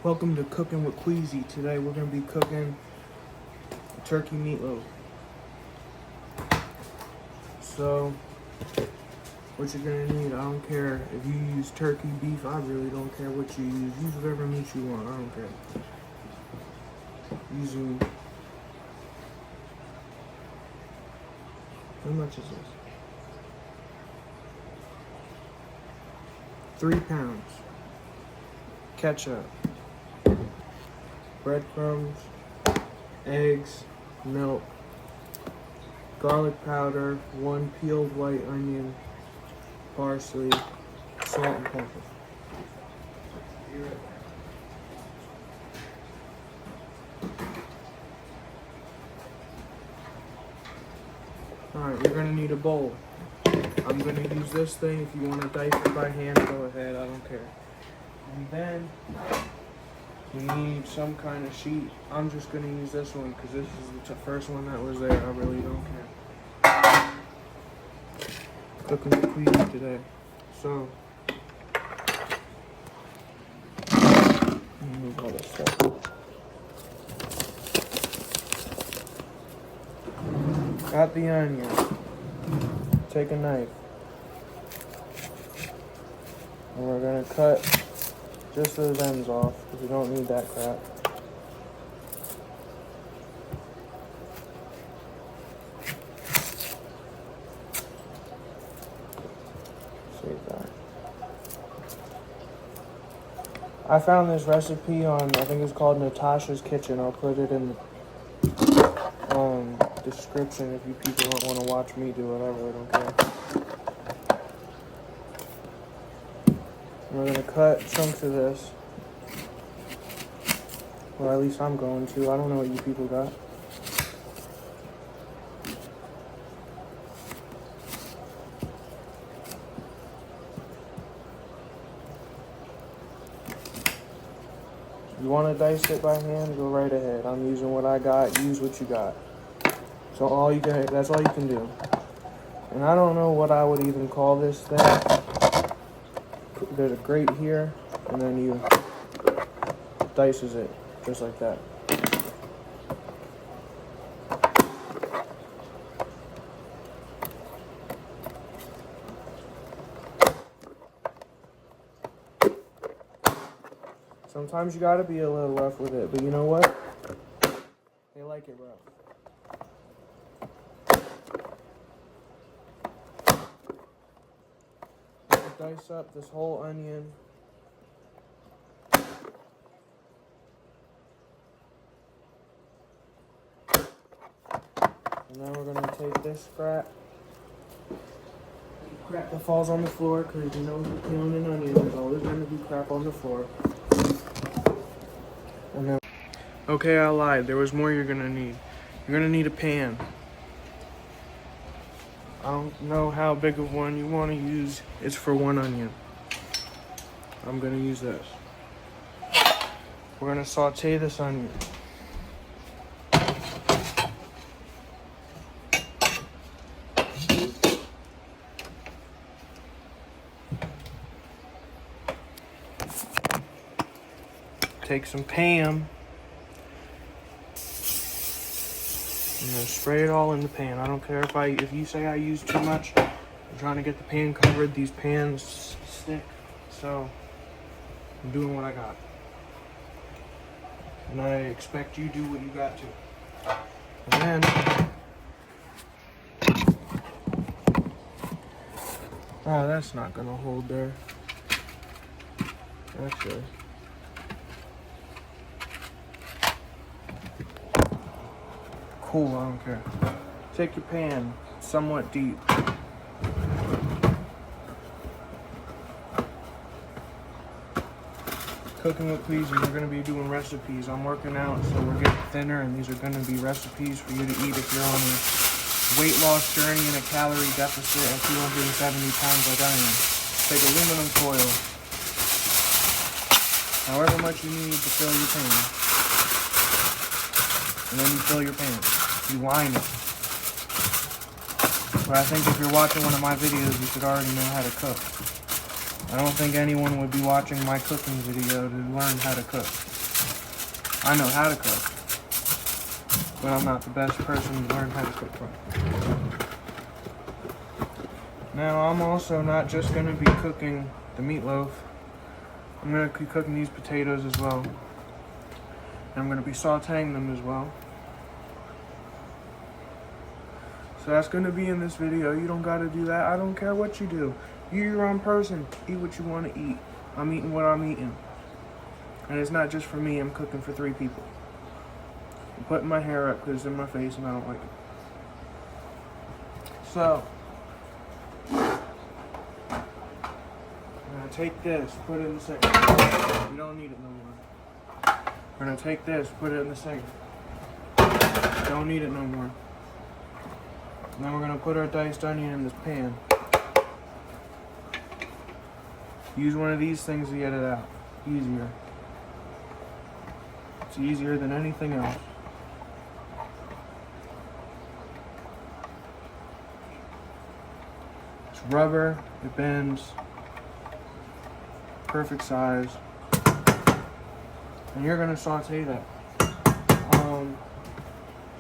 Welcome to Cooking with Queezy. Today we're going to be cooking turkey meatloaf. So, what you're going to need, I don't care if you use turkey, beef, I really don't care what you use. Use whatever meat you want, I don't care. Using, how much is this? 3 pounds. Ketchup. Breadcrumbs, eggs, milk, garlic powder, 1 peeled white onion, parsley, salt and pepper. Alright, you're gonna need a bowl. I'm gonna use this thing. If you want to dice it by hand, go ahead, I don't care. And then you need some kind of sheet. I'm just going to use this one because this is the first one that was there. I really don't care. Cooking with Queezy today. So, let me move all this stuff. Got the onion. Take a knife. And we're going to cut just those ends off because we don't need that crap. Save that. I found this recipe on, I think it's called Natasha's Kitchen. I'll put it in the description if you people don't want to watch me do it. I really don't care. We're going to cut chunks of this. Or at least I'm going to. I don't know what you people got. If you want to dice it by hand, go right ahead. I'm using what I got. Use what you got. So that's all you can do. And I don't know what I would even call this thing. There's a grate here, and then you dices it just like that. Sometimes you gotta be a little rough with it, but you know what? They like it rough. Dice up this whole onion. And now we're going to take this scrap that falls on the floor, because you know peeling an onion, there's always going to be crap on the floor. And then, okay, I lied. There was more you're going to need. You're going to need a pan. I don't know how big of one you want to use. It's for 1 onion. I'm going to use this. We're going to saute this onion. Take some Pam. I'm gonna spray it all in the pan. I don't care if you say I use too much. I'm trying to get the pan covered. These pans stick, so I'm doing what I got. And I expect you do what you got to. And then, oh, that's not gonna hold there. Actually. Cool, I don't care. Take your pan, somewhat deep. Cooking with Queezy, we're going to be doing recipes. I'm working out, so we're getting thinner, and these are going to be recipes for you to eat if you're on a weight loss journey and a calorie deficit at 270 pounds like I am. Take aluminum foil, however much you need to fill your pan. And then you fill your pan. You line it. But I think if you're watching one of my videos, you should already know how to cook. I don't think anyone would be watching my cooking video to learn how to cook. I know how to cook, but I'm not the best person to learn how to cook from. Now, I'm also not just going to be cooking the meatloaf. I'm going to be cooking these potatoes as well. And I'm going to be sauteing them as well. So that's going to be in this video. You don't got to do that. I don't care what you do. You're your own person. Eat what you want to eat. I'm eating what I'm eating. And it's not just for me. I'm cooking for 3 people. I'm putting my hair up because it's in my face and I don't like it. So, I'm going to take this, put it in the sink. You don't need it no more. We're going to take this, put it in the sink. Don't need it no more. And then we're going to put our diced onion in this pan. Use one of these things to get it out. Easier. It's easier than anything else. It's rubber, it bends. Perfect size. And you're going to saute that.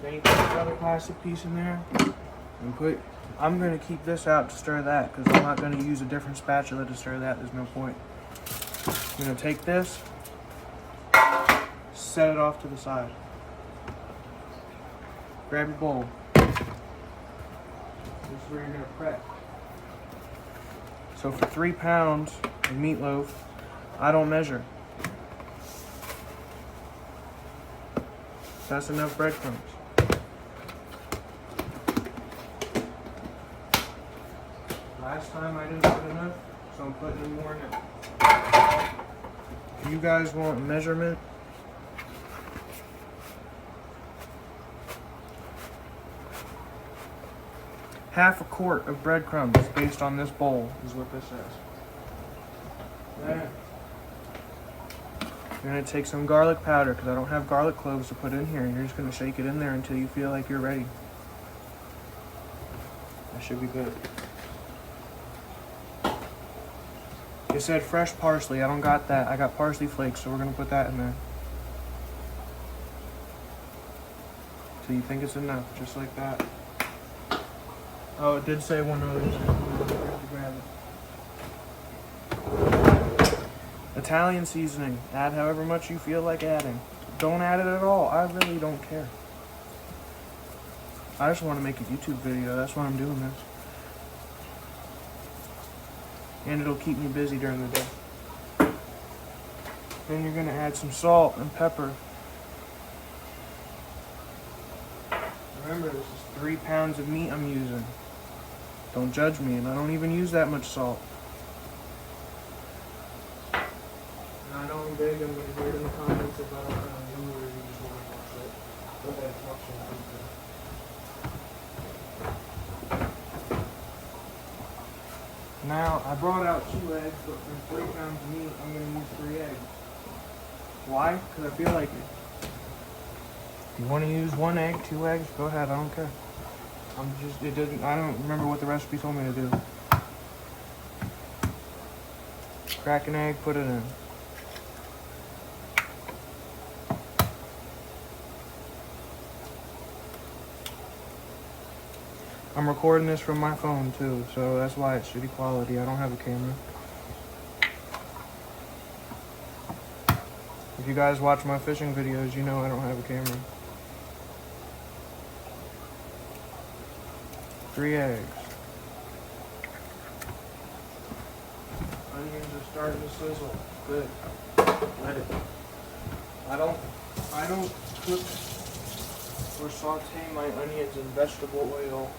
Then you put another plastic piece in there. And I'm going to keep this out to stir that because I'm not going to use a different spatula to stir that. There's no point. I'm going to take this, set it off to the side. Grab your bowl. This is where you're going to prep. So for 3 pounds of meatloaf, I don't measure. That's enough breadcrumbs. Last time I didn't put enough, so I'm putting in more now. If you guys want a measurement, half a quart of breadcrumbs based on this bowl is what this says. Then you're going to take some garlic powder because I don't have garlic cloves to put in here. And you're just going to shake it in there until you feel like you're ready. That should be good. It said fresh parsley. I don't got that. I got parsley flakes, so we're going to put that in there. So you think it's enough, just like that. Oh, it did say one other thing. Grab it. Italian seasoning. Add however much you feel like adding. Don't add it at all. I really don't care. I just want to make a YouTube video. That's why I'm doing this. And it'll keep me busy during the day. Then you're going to add some salt and pepper. Remember, this is 3 pounds of meat I'm using. Don't judge me, and I don't even use that much salt. And I know I'm big, I'm going to hear it in the comments if I don't know you or you just want to watch it. Go ahead, watch it. Now, I brought out 2 eggs, but for 3 pounds of meat, I'm going to use 3 eggs. Why? Because I feel like it. If you want to use 1 egg, 2 eggs, go ahead, I don't care. I don't remember what the recipe told me to do. Crack an egg, put it in. I'm recording this from my phone too, so that's why it's shitty quality. I don't have a camera. If you guys watch my fishing videos, you know I don't have a camera. 3 eggs. Onions are starting to sizzle. Good. Let it. I don't cook or saute my onions in vegetable oil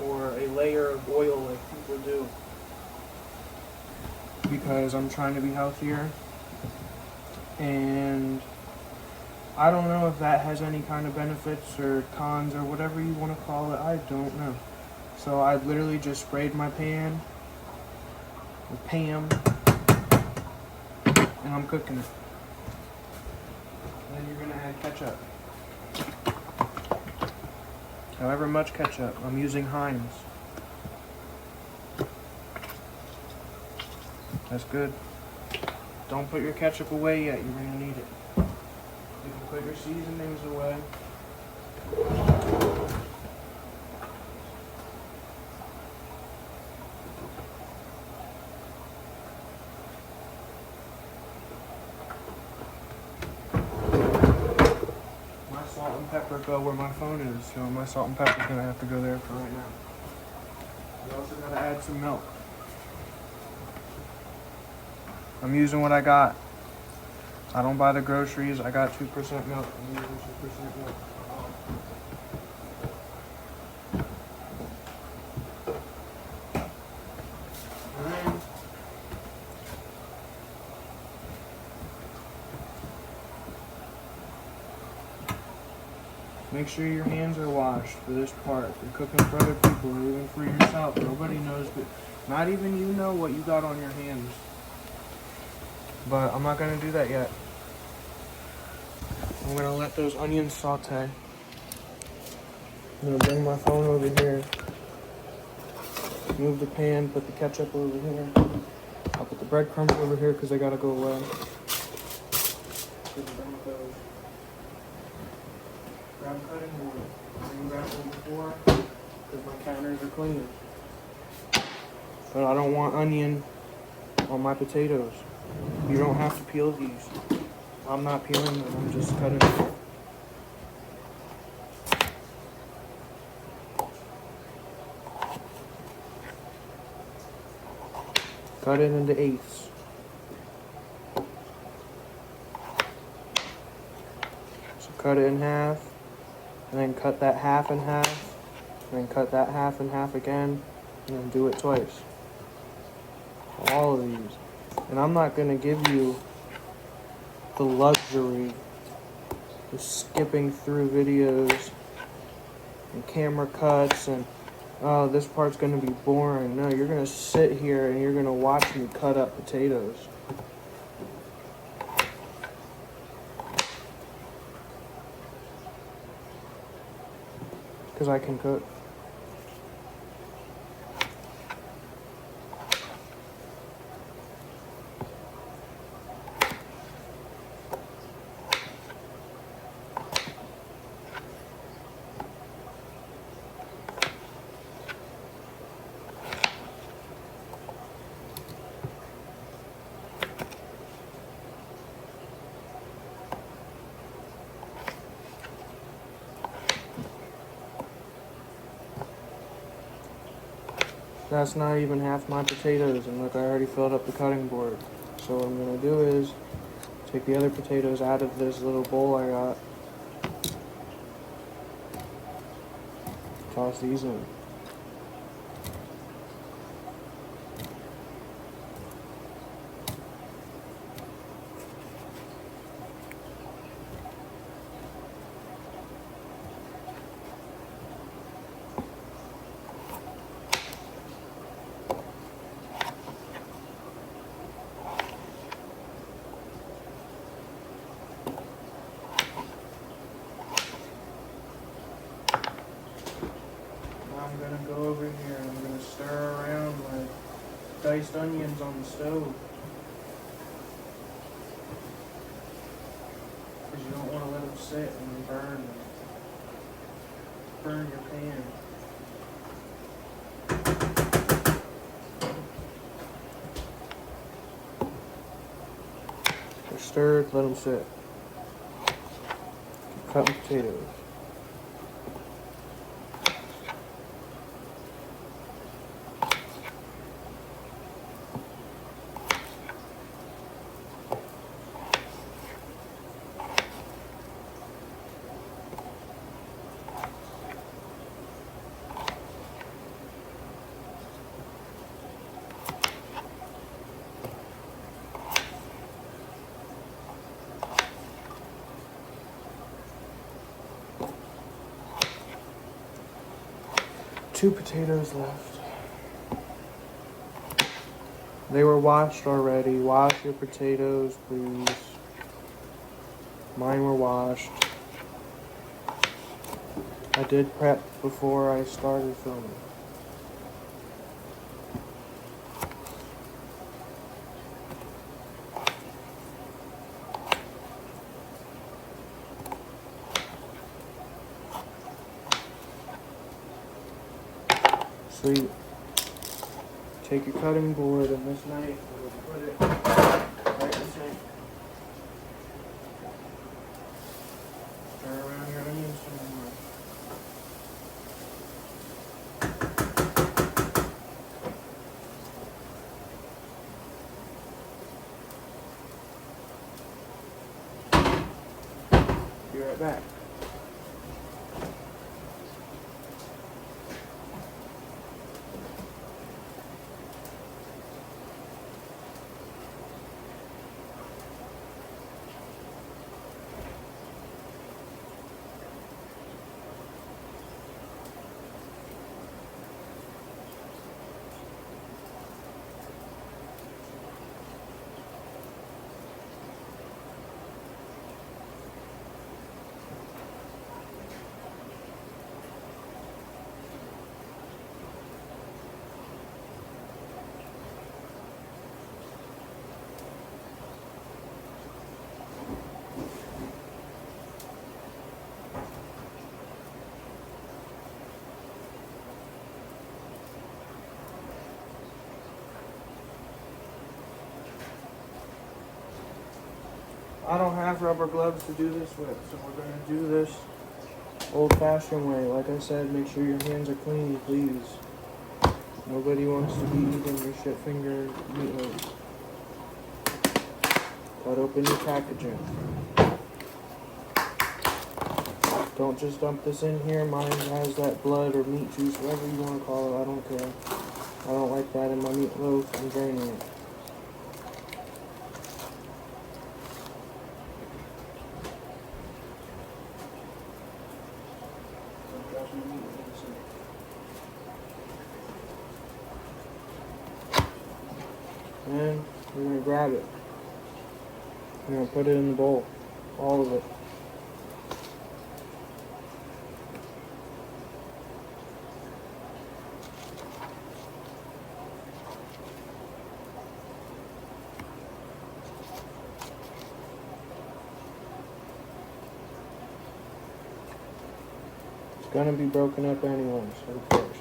or a layer of oil like people do. Because I'm trying to be healthier. And I don't know if that has any kind of benefits or cons or whatever you want to call it. I don't know. So I literally just sprayed my pan with Pam and I'm cooking it. Then you're going to add ketchup. However much ketchup. I'm using Heinz. That's good. Don't put your ketchup away yet. You're gonna need it. You can put your seasonings away. My salt and pepper go where my phone is, so my salt and pepper's gonna have to go there for right now. You also gotta add some milk. I'm using what I got. I don't buy the groceries. I got 2% milk. I'm using 2% milk. And then make sure your hands are washed for this part. If you're cooking for other people or even for yourself, nobody knows, but not even you know what you got on your hands. But I'm not gonna do that yet. I'm gonna let those onions saute. I'm gonna bring my phone over here. Move the pan, put the ketchup over here. I'll put the breadcrumbs over here because they gotta go away. Grab cutting board. I didn't grab one before because my counters are clean. But I don't want onion on my potatoes. You don't have to peel these. I'm not peeling them, I'm just cutting them. Cut it into eighths. So cut it in half, and then cut that half in half, and then cut that half in half again, and then do it twice. All of these. And I'm not gonna give you the luxury of skipping through videos and camera cuts and oh, this part's gonna be boring. No, you're gonna sit here and you're gonna watch me cut up potatoes. Because I can cook. That's not even half my potatoes, and look, I already filled up the cutting board. So what I'm gonna do is take the other potatoes out of this little bowl I got. Toss these in. I'm gonna go over here and I'm gonna stir around my diced onions on the stove. Because you don't want to let them sit and burn them. Burn your pan. They're stirred, let them sit. Keep cutting potatoes. Two potatoes left. They were washed already. Wash your potatoes, please. Mine were washed. I did prep before I started filming. Sweet. Take your cutting board and this knife and we'll put it right in the sink. Turn around your onions some more. Be right back. I don't have rubber gloves to do this with, so we're going to do this old-fashioned way. Like I said, make sure your hands are clean, please. Nobody wants to be eating your shit finger meatloaf. Cut open your packaging. Don't just dump this in here. Mine has that blood or meat juice, whatever you want to call it. I don't care. I don't like that in my meatloaf. I'm draining it. And we're going to grab it. We're going to put it in the bowl. All of it. It's going to be broken up anyway, so who cares?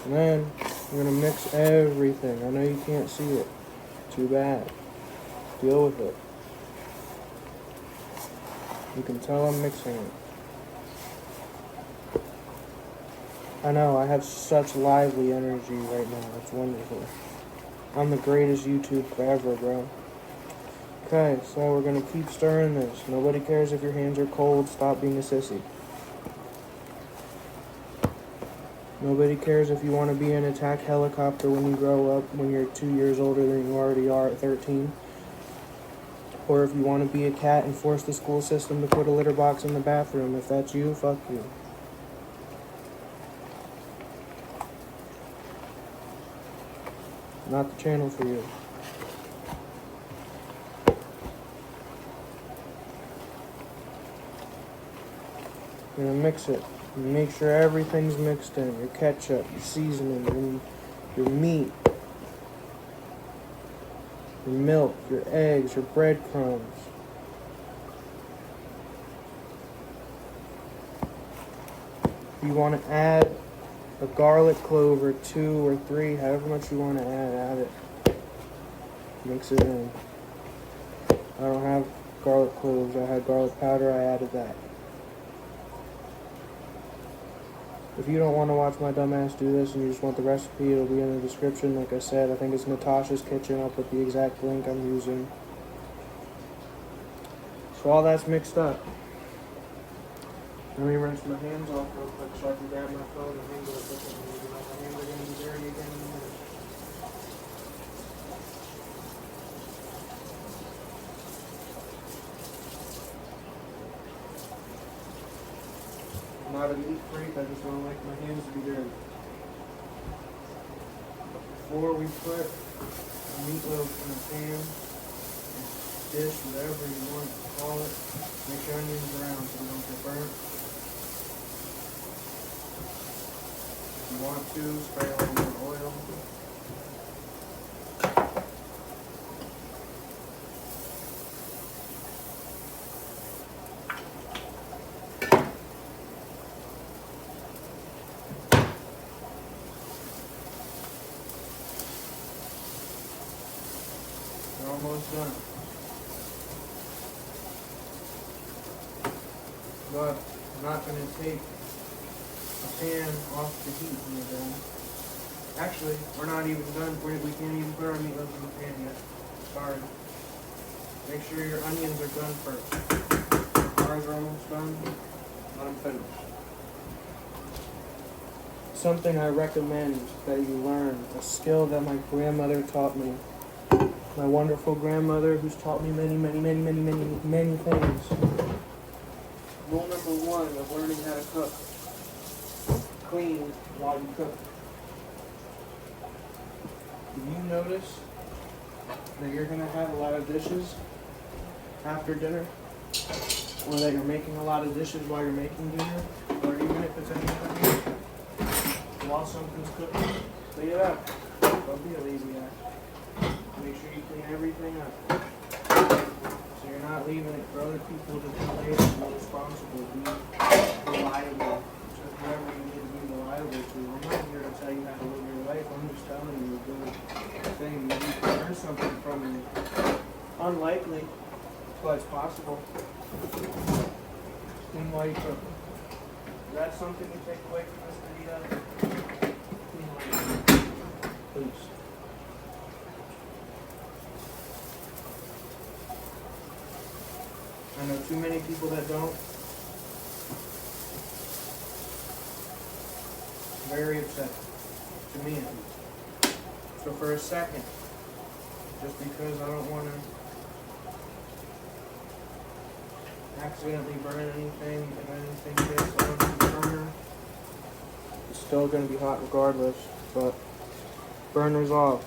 And then we're going to mix everything. I know you can't see it. Too bad. Deal with it. You can tell I'm mixing it. I know, I have such lively energy right now. It's wonderful. I'm the greatest YouTuber ever, bro. Okay, so we're going to keep stirring this. Nobody cares if your hands are cold. Stop being a sissy. Nobody cares if you want to be an attack helicopter when you grow up, when you're 2 years older than you already are at 13. Or if you want to be a cat and force the school system to put a litter box in the bathroom. If that's you, fuck you. Not the channel for you. You're going to mix it. Make sure everything's mixed in. Your ketchup, your seasoning, your meat, your milk, your eggs, your breadcrumbs. If you want to add a garlic clove or 2 or 3, however much you want to add it. Mix it in. I don't have garlic cloves. I had garlic powder. I added that. If you don't want to watch my dumbass do this and you just want the recipe, it'll be in the description. Like I said, I think it's Natasha's Kitchen. I'll put the exact link I'm using. So all that's mixed up. Let me rinse my hands off real quick so I can grab my phone and handle it differently. My hands are going to be dirty again in a minute. I'm not a meat freak, I just don't like my hands to be dirty. Before we put the meatloaf in the pan, dish, whatever you want to call it, make your onions brown so they don't get burnt. If you want to, spray a little more oil. but I'm not going to take a pan off the heat when we're done. Actually, we're not even done. We can't even put our meatloaf in the pan yet. Sorry. Make sure your onions are done first. Ours are almost done. Let them finish. Something I recommend that you learn, a skill that my grandmother taught me. My wonderful grandmother who's taught me many things. Rule number 1 of learning how to cook. Clean while you cook. If you notice that you're going to have a lot of dishes after dinner, or that you're making a lot of dishes while you're making dinner, or even if it's anything while something's cooking, clean it up. Don't be a lazy ass. Make sure you clean everything up. So you're not leaving it for other people to do later. Be responsible. Be reliable to whoever you need to be reliable to. I'm not here to tell you how to live your life. I'm just telling you a good thing. Maybe you can learn something from me. Unlikely, but it's possible. Clean while you cook. Is that something you take away from this video? Clean while you cook. Please. I know too many people that don't. Very upset. To me at least. So for a second, just because I don't want to accidentally burn anything, if anything gets on the burner, it's still going to be hot regardless, but burner's off.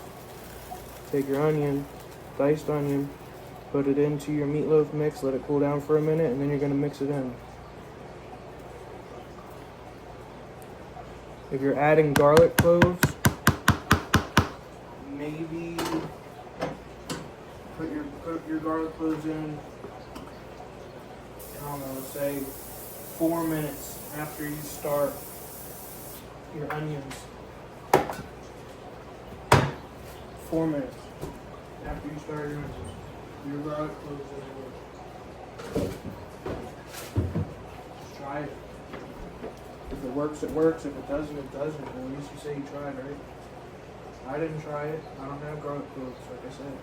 Take your onion, diced onion, put it into your meatloaf mix, let it cool down for a minute, and then you're going to mix it in. If you're adding garlic cloves, maybe put your garlic cloves in, I don't know, say 4 minutes after you start your onions. 4 minutes after you start your onions. Your garlic cloves in. Just try it. If it works, it works. If it doesn't, it doesn't. But at least you say you tried, right? I didn't try it. I don't have garlic cloves, like I said.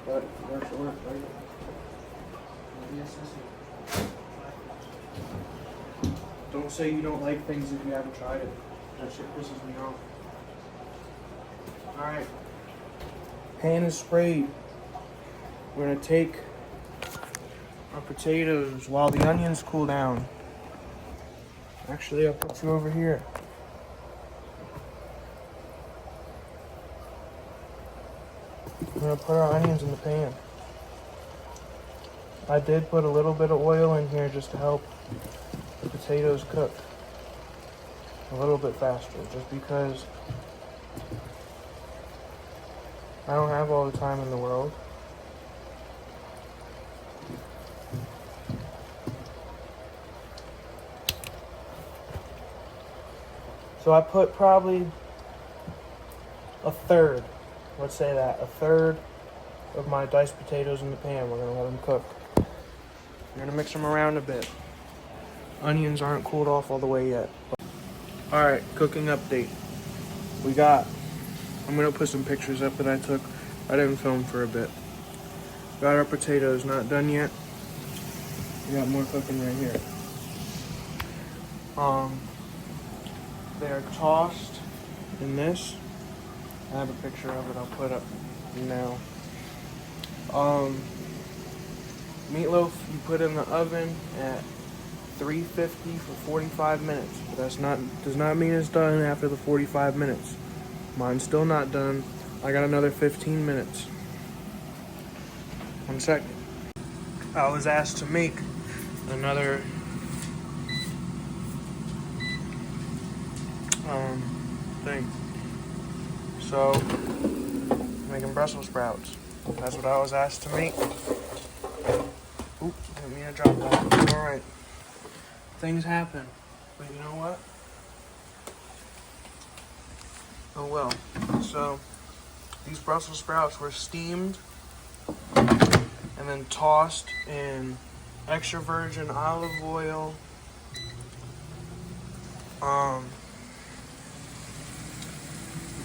But if it works, it works, right? Be a sissy. Don't say you don't like things if you haven't tried it. That shit pisses me off. Alright. Pan is sprayed. We're going to take our potatoes while the onions cool down. Actually, I'll put you over here. We're going to put our onions in the pan. I did put a little bit of oil in here just to help the potatoes cook a little bit faster, just because I don't have all the time in the world. So I put probably a third, let's say that, a third of my diced potatoes in the pan. We're going to let them cook. We're going to mix them around a bit. Onions aren't cooled off all the way yet. Alright, cooking update. I'm going to put some pictures up that I took. I didn't film for a bit. Got our potatoes, not done yet. We got more cooking right here. They're tossed in this. I have a picture of it I'll put up now. Meatloaf you put in the oven at 350 for 45 minutes. But does not mean it's done after the 45 minutes. Mine's still not done. I got another 15 minutes. 1 second. I was asked to make another thing. So, making Brussels sprouts. That's what I was asked to make. Oop, didn't mean to drop that. Alright. Things happen. But you know what? Oh well. So, these Brussels sprouts were steamed and then tossed in extra virgin olive oil,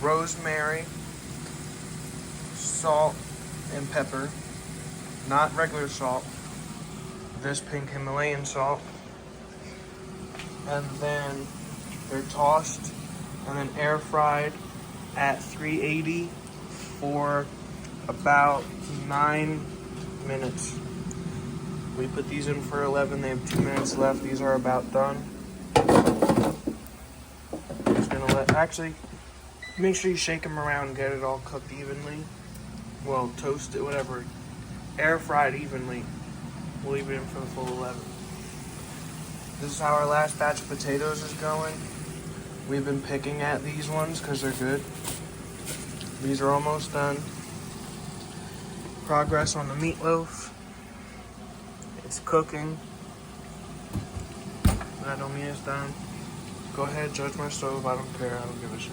rosemary, salt, and pepper. Not regular salt. This pink Himalayan salt. And then they're tossed and then air fried at 380 for about 9 minutes. We put these in for 11. They have 2 minutes left. These are about done. I'm just gonna actually, make sure you shake them around and get it all cooked evenly. Well, toast it, whatever. Air fried evenly. We'll leave it in for the full 11. This is how our last batch of potatoes is going. We've been picking at these ones because they're good. These are almost done. Progress on the meatloaf. It's cooking. That don't mean it's done. Go ahead, judge my stove. I don't care. I don't give a shit.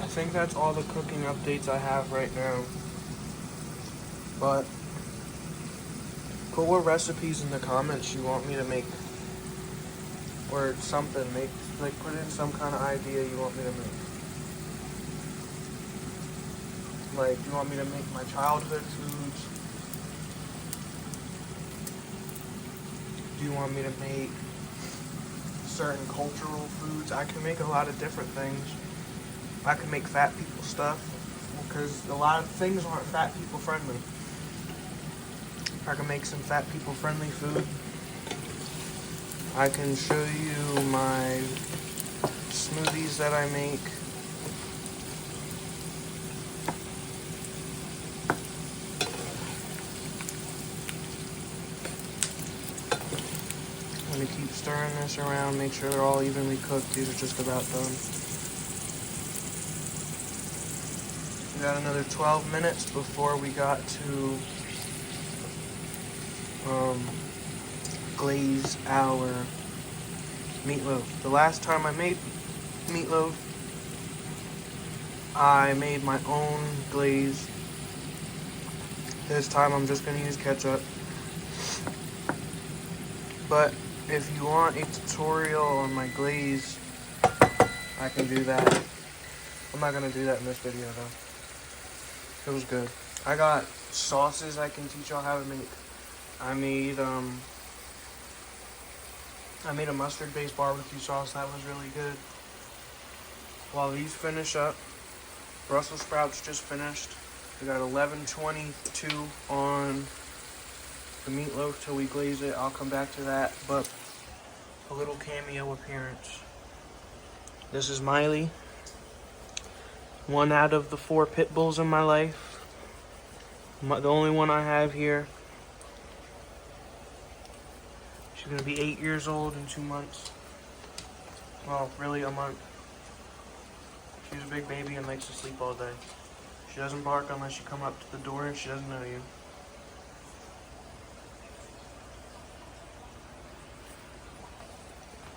I think that's all the cooking updates I have right now. But put what recipes in the comments you want me to make, or something. Put in some kind of idea you want me to make. Like, you want me to make my childhood foods? Do you want me to make certain cultural foods? I can make a lot of different things. I can make fat people stuff, because a lot of things aren't fat people friendly. I can make some fat people friendly food. I can show you my smoothies that I make. I'm going to keep stirring this around, make sure they're all evenly cooked. These are just about done. We got another 12 minutes before we got to glaze our meatloaf. The last time I made meatloaf, I made my own glaze. This time I'm just going to use ketchup. But if you want a tutorial on my glaze, I can do that. I'm not going to do that in this video though. It was good. I got sauces I can teach y'all how to make. I made a mustard-based barbecue sauce. That was really good. While these finish up, Brussels sprouts just finished. We got 11:22 on the meatloaf till we glaze it. I'll come back to that, but a little cameo appearance. This is Miley. One out of the 4 pit bulls in my life. The only one I have here. She's gonna be 8 years old in 2 months. Well, really a month. She's a big baby and likes to sleep all day. She doesn't bark unless you come up to the door and she doesn't know you.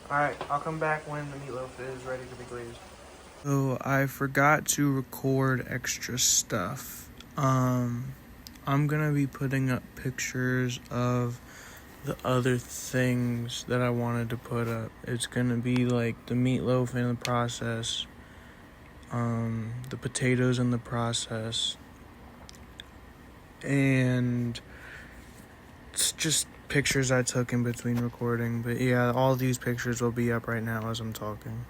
Alright, I'll come back when the meatloaf is ready to be glazed. So I forgot to record extra stuff. I'm gonna be putting up pictures of the other things that I wanted to put up. It's gonna be like the meatloaf in the process, the potatoes in the process, and it's just pictures I took in between recording. But yeah, all these pictures will be up right now as I'm talking.